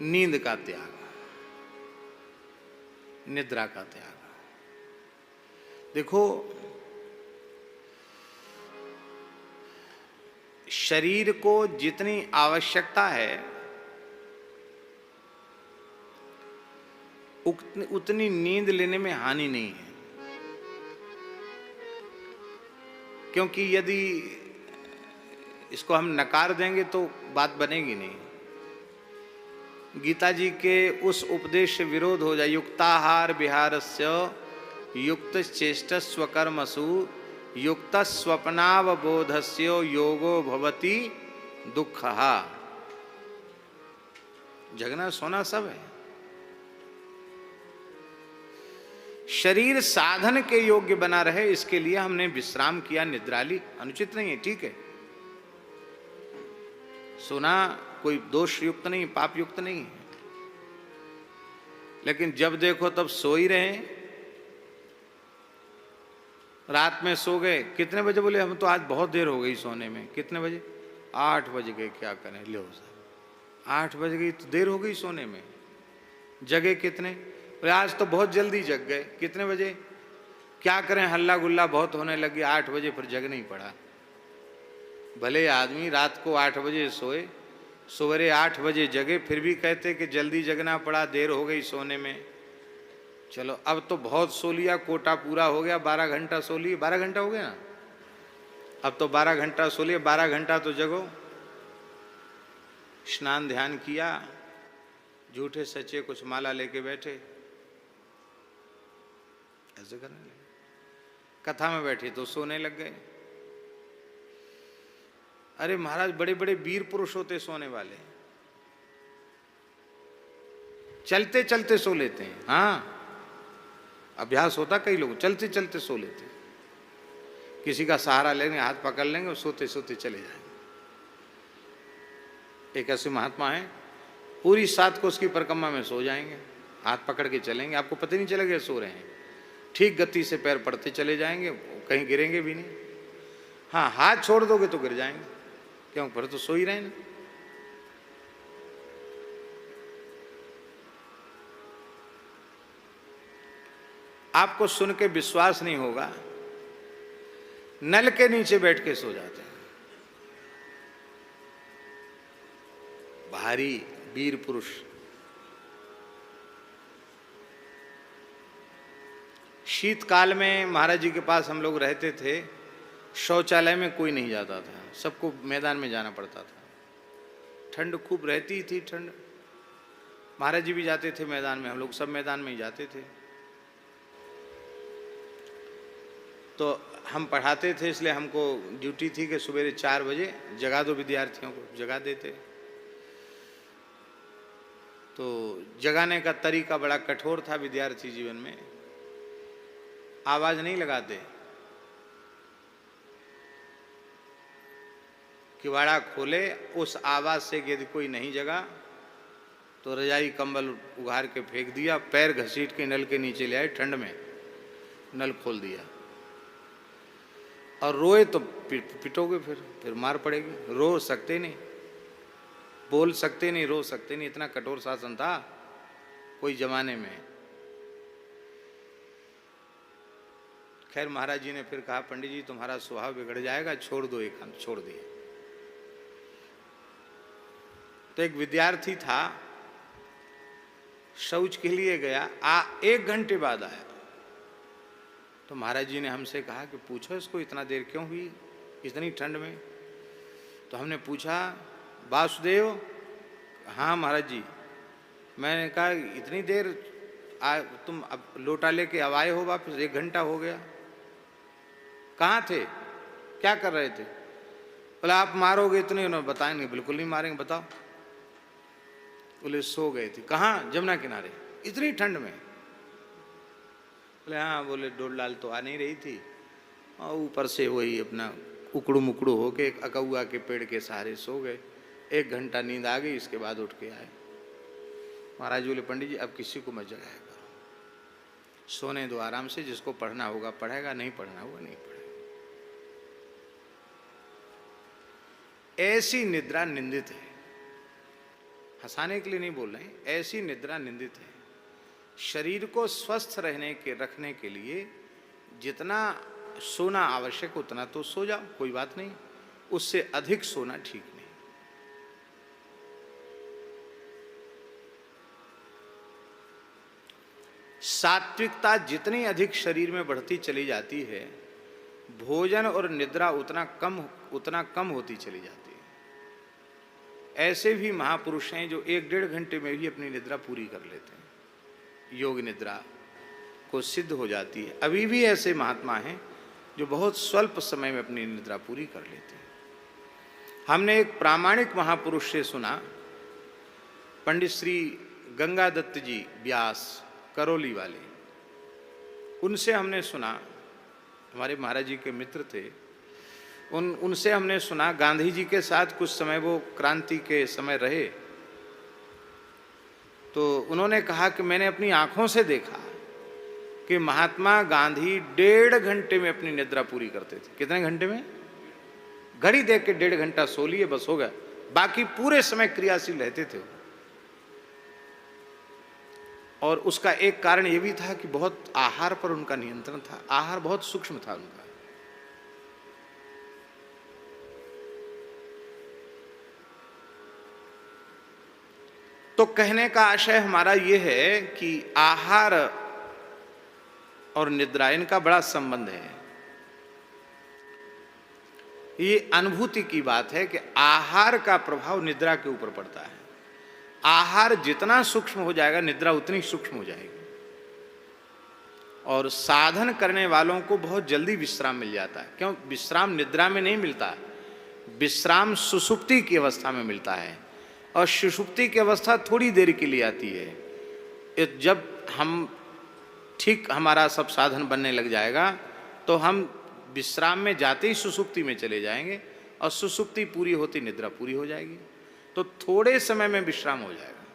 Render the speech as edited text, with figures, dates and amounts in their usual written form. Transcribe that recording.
नींद का त्याग, निद्रा का त्याग। देखो, शरीर को जितनी आवश्यकता है उतनी नींद लेने में हानि नहीं है, क्योंकि यदि इसको हम नकार देंगे तो बात बनेगी नहीं। गीता जी के उस उपदेश से विरोध हो जाए, युक्ताहार विहारस्य युक्त चेष्ट स्वकर्मसु युक्त स्वप्नावबोधस्य योगो भवति दुःखः। जगना सोना सब है। शरीर साधन के योग्य बना रहे इसके लिए हमने विश्राम किया, निद्रा ली, अनुचित नहीं है, ठीक है। सोना कोई दोष युक्त नहीं, पाप युक्त नहीं है, लेकिन जब देखो तब सो ही रहे। रात में सो गए, कितने बजे? बोले हम तो आज बहुत देर हो गई सोने में। कितने बजे? 8 बज गए। क्या करें, लो साहब 8 बज गई तो देर हो गई सोने में। जगे कितने? बोले आज तो बहुत जल्दी जग गए। कितने बजे? क्या करें, हल्ला गुल्ला बहुत होने लगी, 8 बजे फिर जग नहीं पड़ा। भले आदमी रात को 8 बजे सोए, सवेरे 8 बजे जगे, फिर भी कहते कि जल्दी जगना पड़ा, देर हो गई सोने में। चलो अब तो बहुत सो लिया, कोटा पूरा हो गया, 12 घंटा सो लिए। 12 घंटा हो गया ना, अब तो 12 घंटा सो लिए, 12 घंटा तो जगो। स्नान ध्यान किया, झूठे सच्चे कुछ माला लेके बैठे, ऐसे करने लगे। कथा में बैठे तो सोने लग गए। अरे महाराज, बड़े बड़े वीर पुरुष होते सोने वाले, चलते चलते सो लेते हैं। हाँ, अभ्यास होता, कई लोग चलते चलते सो लेते हैं। किसी का सहारा लेंगे, हाथ पकड़ लेंगे और सोते सोते चले जाएंगे। एक ऐसे महात्मा है, पूरी 7 कोस की परिक्रमा में सो जाएंगे, हाथ पकड़ के चलेंगे, आपको पता नहीं चलेगा सो रहे हैं। ठीक गति से पैर पड़ते चले जाएंगे, कहीं गिरेंगे भी नहीं। हाँ, हाथ छोड़ दोगे तो गिर जाएंगे, क्यों? पर तो सो ही रहे ना। आपको सुन के विश्वास नहीं होगा, नल के नीचे बैठ के सो जाते हैं भारी वीर पुरुष। शीतकाल में महाराज जी के पास हम लोग रहते थे, शौचालय में कोई नहीं जाता था, सबको मैदान में जाना पड़ता था। ठंड खूब रहती थी, ठंड। महाराज जी भी जाते थे मैदान में, हम लोग सब मैदान में ही जाते थे। तो हम पढ़ाते थे, इसलिए हमको ड्यूटी थी कि सवेरे 4 बजे जगा दो, विद्यार्थियों को जगा देते। तो जगाने का तरीका बड़ा कठोर था विद्यार्थी जीवन में। आवाज नहीं लगाते, किवाड़ा खोले, उस आवाज से यदि कोई नहीं जगा तो रजाई कंबल उघार के फेंक दिया, पैर घसीट के नल के नीचे ले आए, ठंड में नल खोल दिया। और रोए तो पिटोगे, फिर मार पड़ेगी। रो सकते नहीं, बोल सकते नहीं, रो सकते नहीं, इतना कठोर शासन था कोई जमाने में। खैर महाराज जी ने फिर कहा, पंडित जी तुम्हारा स्वभाव बिगड़ जाएगा, छोड़ दो ये काम। छोड़ दिए। तो एक विद्यार्थी था, शौच के लिए गया, 1 घंटे बाद आया। तो महाराज जी ने हमसे कहा कि पूछो इसको इतना देर क्यों हुई, इतनी ठंड में। तो हमने पूछा, वासुदेव? हाँ महाराज जी। मैंने कहा इतनी देर तुम अब लोटा लेके अब आए हो वापस, 1 घंटा हो गया, कहाँ थे, क्या कर रहे थे? बोले आप मारोगे इतने? उन्होंने बताएंगे, बिल्कुल नहीं मारेंगे, बताओ। बोले सो गए थे। कहाँ? जमुना किनारे, इतनी ठंड में? बोले हाँ। बोले डोल-डाल तो आ नहीं रही थी, और ऊपर से वही अपना उकड़ू मुकड़ू होके अकौआ के पेड़ के सहारे सो गए। 1 घंटा नींद आ गई, इसके बाद उठ के आए। महाराज बोले पंडित जी अब किसी को मत जगाया करो, सोने दो आराम से, जिसको पढ़ना होगा पढ़ेगा, नहीं पढ़ना होगा नहीं पढ़ेगा। ऐसी निद्रा निंदित है। हंसाने के लिए नहीं बोल रहे हैं, ऐसी निद्रा निंदित है। शरीर को स्वस्थ रखने के लिए जितना सोना आवश्यक उतना तो सो जाओ, कोई बात नहीं, उससे अधिक सोना ठीक नहीं। सात्विकता जितनी अधिक शरीर में बढ़ती चली जाती है, भोजन और निद्रा उतना कम होती चली जाती है। ऐसे भी महापुरुष हैं जो 1-1.5 घंटे में भी अपनी निद्रा पूरी कर लेते हैं, योग निद्रा को सिद्ध हो जाती है। अभी भी ऐसे महात्मा हैं जो बहुत स्वल्प समय में अपनी निद्रा पूरी कर लेते हैं। हमने एक प्रामाणिक महापुरुष से सुना, पंडित श्री गंगा दत्त जी व्यास करौली वाले, उनसे हमने सुना, हमारे महाराज जी के मित्र थे, उनसे हमने सुना, गांधी जी के साथ कुछ समय वो क्रांति के समय रहे, तो उन्होंने कहा कि मैंने अपनी आंखों से देखा कि महात्मा गांधी 1.5 घंटे में अपनी निद्रा पूरी करते थे। कितने घंटे में? घड़ी देख के 1.5 घंटा सो लिए, बस हो गया, बाकी पूरे समय क्रियाशील रहते थे। और उसका एक कारण यह भी था कि बहुत आहार पर उनका नियंत्रण था, आहार बहुत सूक्ष्म था उनका। तो कहने का आशय हमारा यह है कि आहार और निद्रा, इनका बड़ा संबंध है। ये अनुभूति की बात है कि आहार का प्रभाव निद्रा के ऊपर पड़ता है। आहार जितना सूक्ष्म हो जाएगा, निद्रा उतनी सूक्ष्म हो जाएगी। और साधन करने वालों को बहुत जल्दी विश्राम मिल जाता है। क्यों? विश्राम निद्रा में नहीं मिलता, विश्राम सुषुप्ति की अवस्था में मिलता है। और सुषुप्ति की अवस्था थोड़ी देर के लिए आती है। जब हम ठीक हमारा सब साधन बनने लग जाएगा तो हम विश्राम में जाते ही सुषुप्ति में चले जाएंगे, और सुषुप्ति पूरी होती निद्रा पूरी हो जाएगी। तो थोड़े समय में विश्राम हो जाएगा।